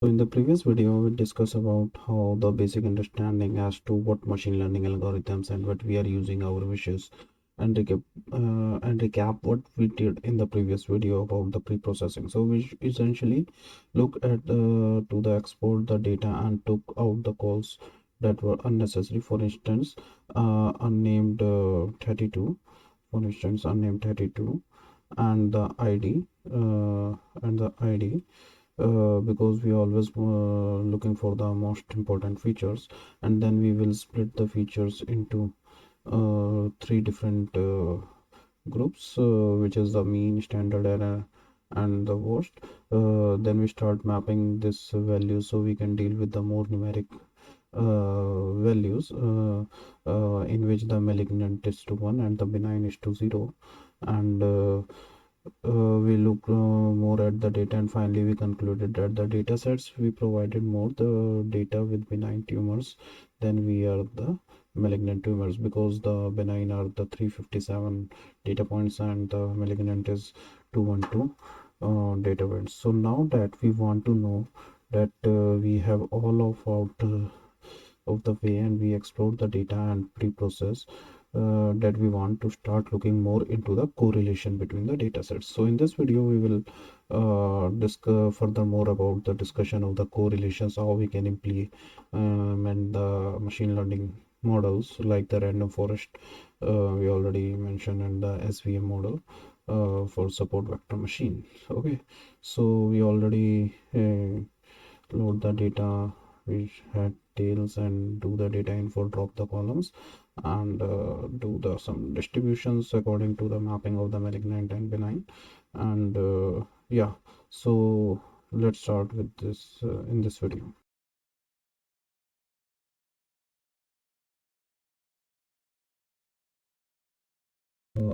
So in the previous video, we discussed about how the basic understanding as to what machine learning algorithms and what we are using our wishes, and recap what we did in the previous video about the pre-processing. So we essentially look at to the export the data and took out the calls that were unnecessary. For instance, unnamed 32. For instance, unnamed 32 and the ID because we always looking for the most important features, and then we will split the features into three different groups, which is the mean, standard error, and the worst. Then we start mapping this value so we can deal with the more numeric values, in which the malignant is to 1 and the benign is to 0, and we looked more at the data, and finally we concluded that the data sets we provided more the data with benign tumors than we are the malignant tumors, because the benign are the 357 data points and the malignant is 212 data points. So now that we want to know that we have all of the way and we explored the data and pre-process, that we want to start looking more into the correlation between the data sets. So in this video we will discuss further more about the discussion of the correlations, how we can implement the machine learning models like the random forest we already mentioned, and the SVM model for support vector machine. Okay, so we already load the data, we had tails, and do the data info, drop the columns, and do the some distributions according to the mapping of the malignant and benign. And yeah, so let's start with this in this video.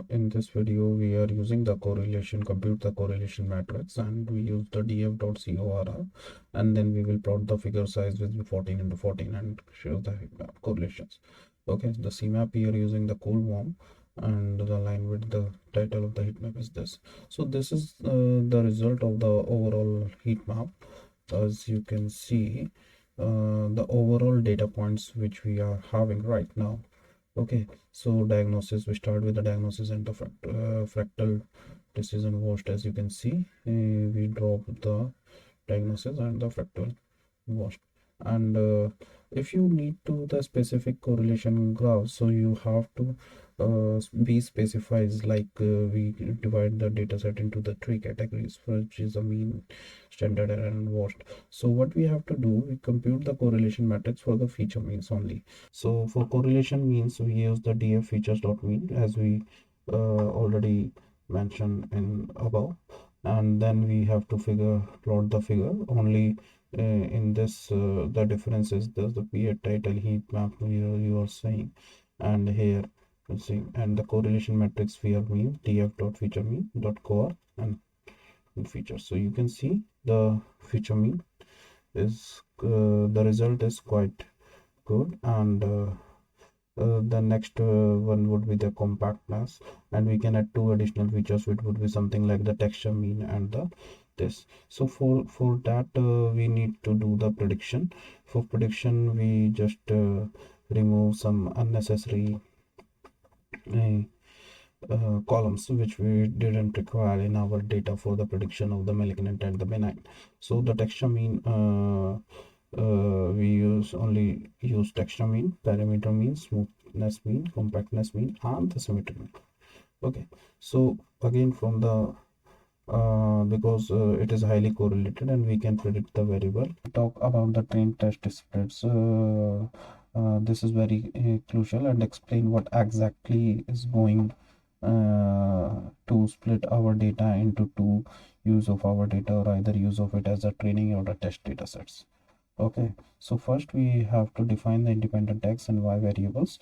In this video we are using the compute the correlation matrix, and we use the df.corr, and then we will plot the figure size with 14 into 14 and show the correlations. Okay, the cmap here using the cool worm, and the line with the title of the heat map is this. So this is the result of the overall heat map. As you can see, the overall data points which we are having right now. Okay, so diagnosis, we start with the diagnosis and the fractal decision washed. As you can see, we drop the diagnosis and the fractal washed. And if you need to the specific correlation graph, so you have to be specifies, like we divide the data set into the three categories, which is a mean, standard error, and washed. So what we have to do, we compute the correlation matrix for the feature means only. So for correlation means we use the df features dot mean, as we already mentioned in above, and then we have to plot the figure only. In this the difference is there's the period title heat map you are saying, and here you see, and the correlation matrix we are mean df dot feature mean dot core and features. So you can see the feature mean is the result is quite good, and the next one would be the compactness, and we can add two additional features, which would be something like the texture mean and the this. So for that we need to do the prediction. For prediction we just remove some unnecessary uh, columns which we didn't require in our data for the prediction of the malignant and the benign. So the texture mean, we use texture mean, parameter mean, smoothness mean, compactness mean, and the symmetry mean. Okay, so again from the because it is highly correlated and we can predict the variable. Talk about the train test splits. This is very crucial, and explain what exactly is going to split our data into two use of our data, or either use of it as a training or a test data sets. Okay, so first we have to define the independent x and y variables,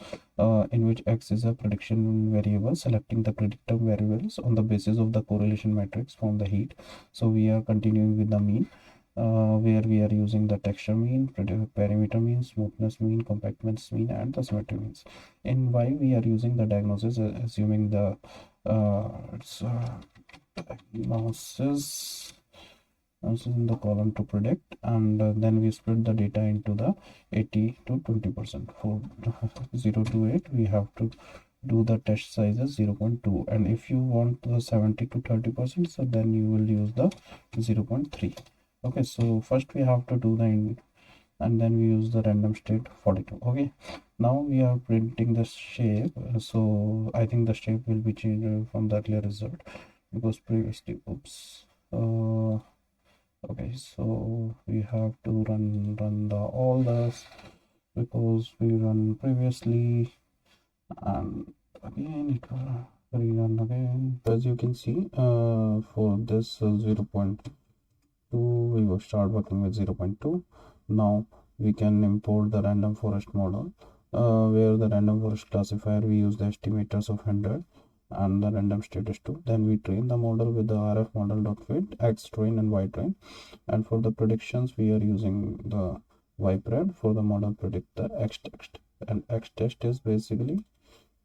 in which x is a prediction variable, selecting the predictor variables on the basis of the correlation matrix from the heat. So we are continuing with the mean, where we are using the texture mean, parameter mean, smoothness mean, compactness mean, and the symmetry means. In y we are using the diagnosis, assuming the diagnosis this is in the column to predict, and then we split the data into the 80 to 20%. For 0 to 8 we have to do the test size as 0.2, and if you want the 70 to 30%, so then you will use the 0.3. okay, so first we have to do the and then we use the random state 42. okay, now we are printing the shape, so I think the shape will be changed from the earlier result because previously, oops, okay, so we have to run the all this because we run previously, and again it will rerun again. As you can see, for this 0.2 we will start working with 0.2. now we can import the random forest model, where the random forest classifier we use the estimators of 100 and the random status 2. Then we train the model with the rf model.fit, x train and y train, and for the predictions we are using the ypred for the model predict the x text, and x test is basically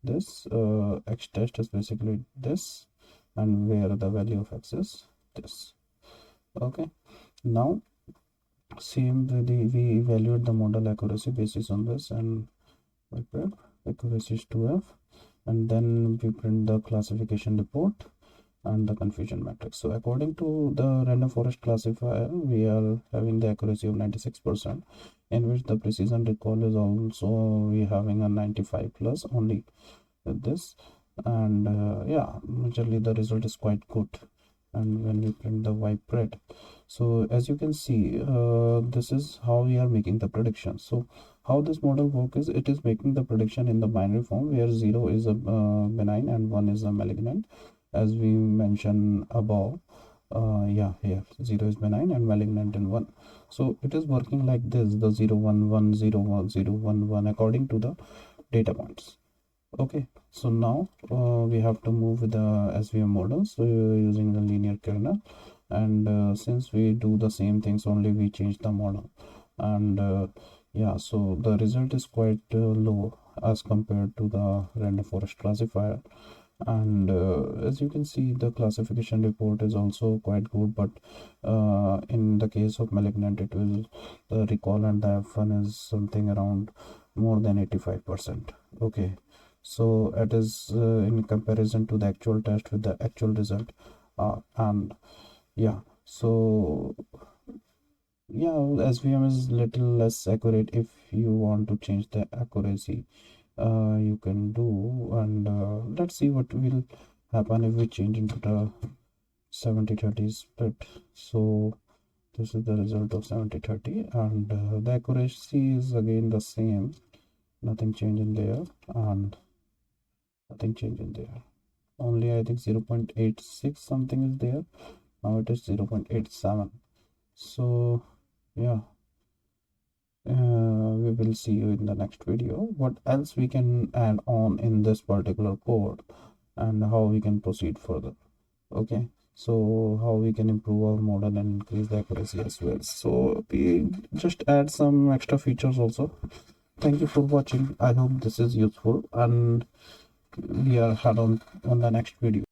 this, x test is basically this, and where the value of x is this. okay, now same way we evaluate the model accuracy basis on this, and ypred accuracy is 2f, and then we print the classification report and the confusion matrix. So according to the random forest classifier, we are having the accuracy of 96%, in which the precision recall is also we having a 95 plus only with this, and yeah, majorly the result is quite good. And when we print the ypred, so as you can see, this is how we are making the prediction. So how this model work is, it is making the prediction in the binary form, where 0 is a benign and 1 is a malignant, as we mentioned above. Yeah, here 0 is benign and malignant in 1. So it is working like this, the 0 1 1 0 1 0 1 1 according to the data points. okay, so now we have to move with the svm model, so using the linear kernel, and since we do the same things, only we change the model, and yeah, so the result is quite low as compared to the random forest classifier. And as you can see, the classification report is also quite good, but in the case of malignant, it will the recall and the f1 is something around more than 85%. okay, so it is in comparison to the actual test with the actual result, and yeah, so yeah, svm is little less accurate. If you want to change the accuracy, you can do, and let's see what will happen if we change into the 70-30 split. So this is the result of 70-30, and the accuracy is again the same, nothing change in there, and nothing change in there, only I think 0.86 something is there. Now it is 0.87. so yeah, we will see you in the next video what else we can add on in this particular code and how we can proceed further. okay, so how we can improve our model and increase the accuracy as well. So we just add some extra features also. Thank you for watching. I hope this is useful, and we are head on the next video.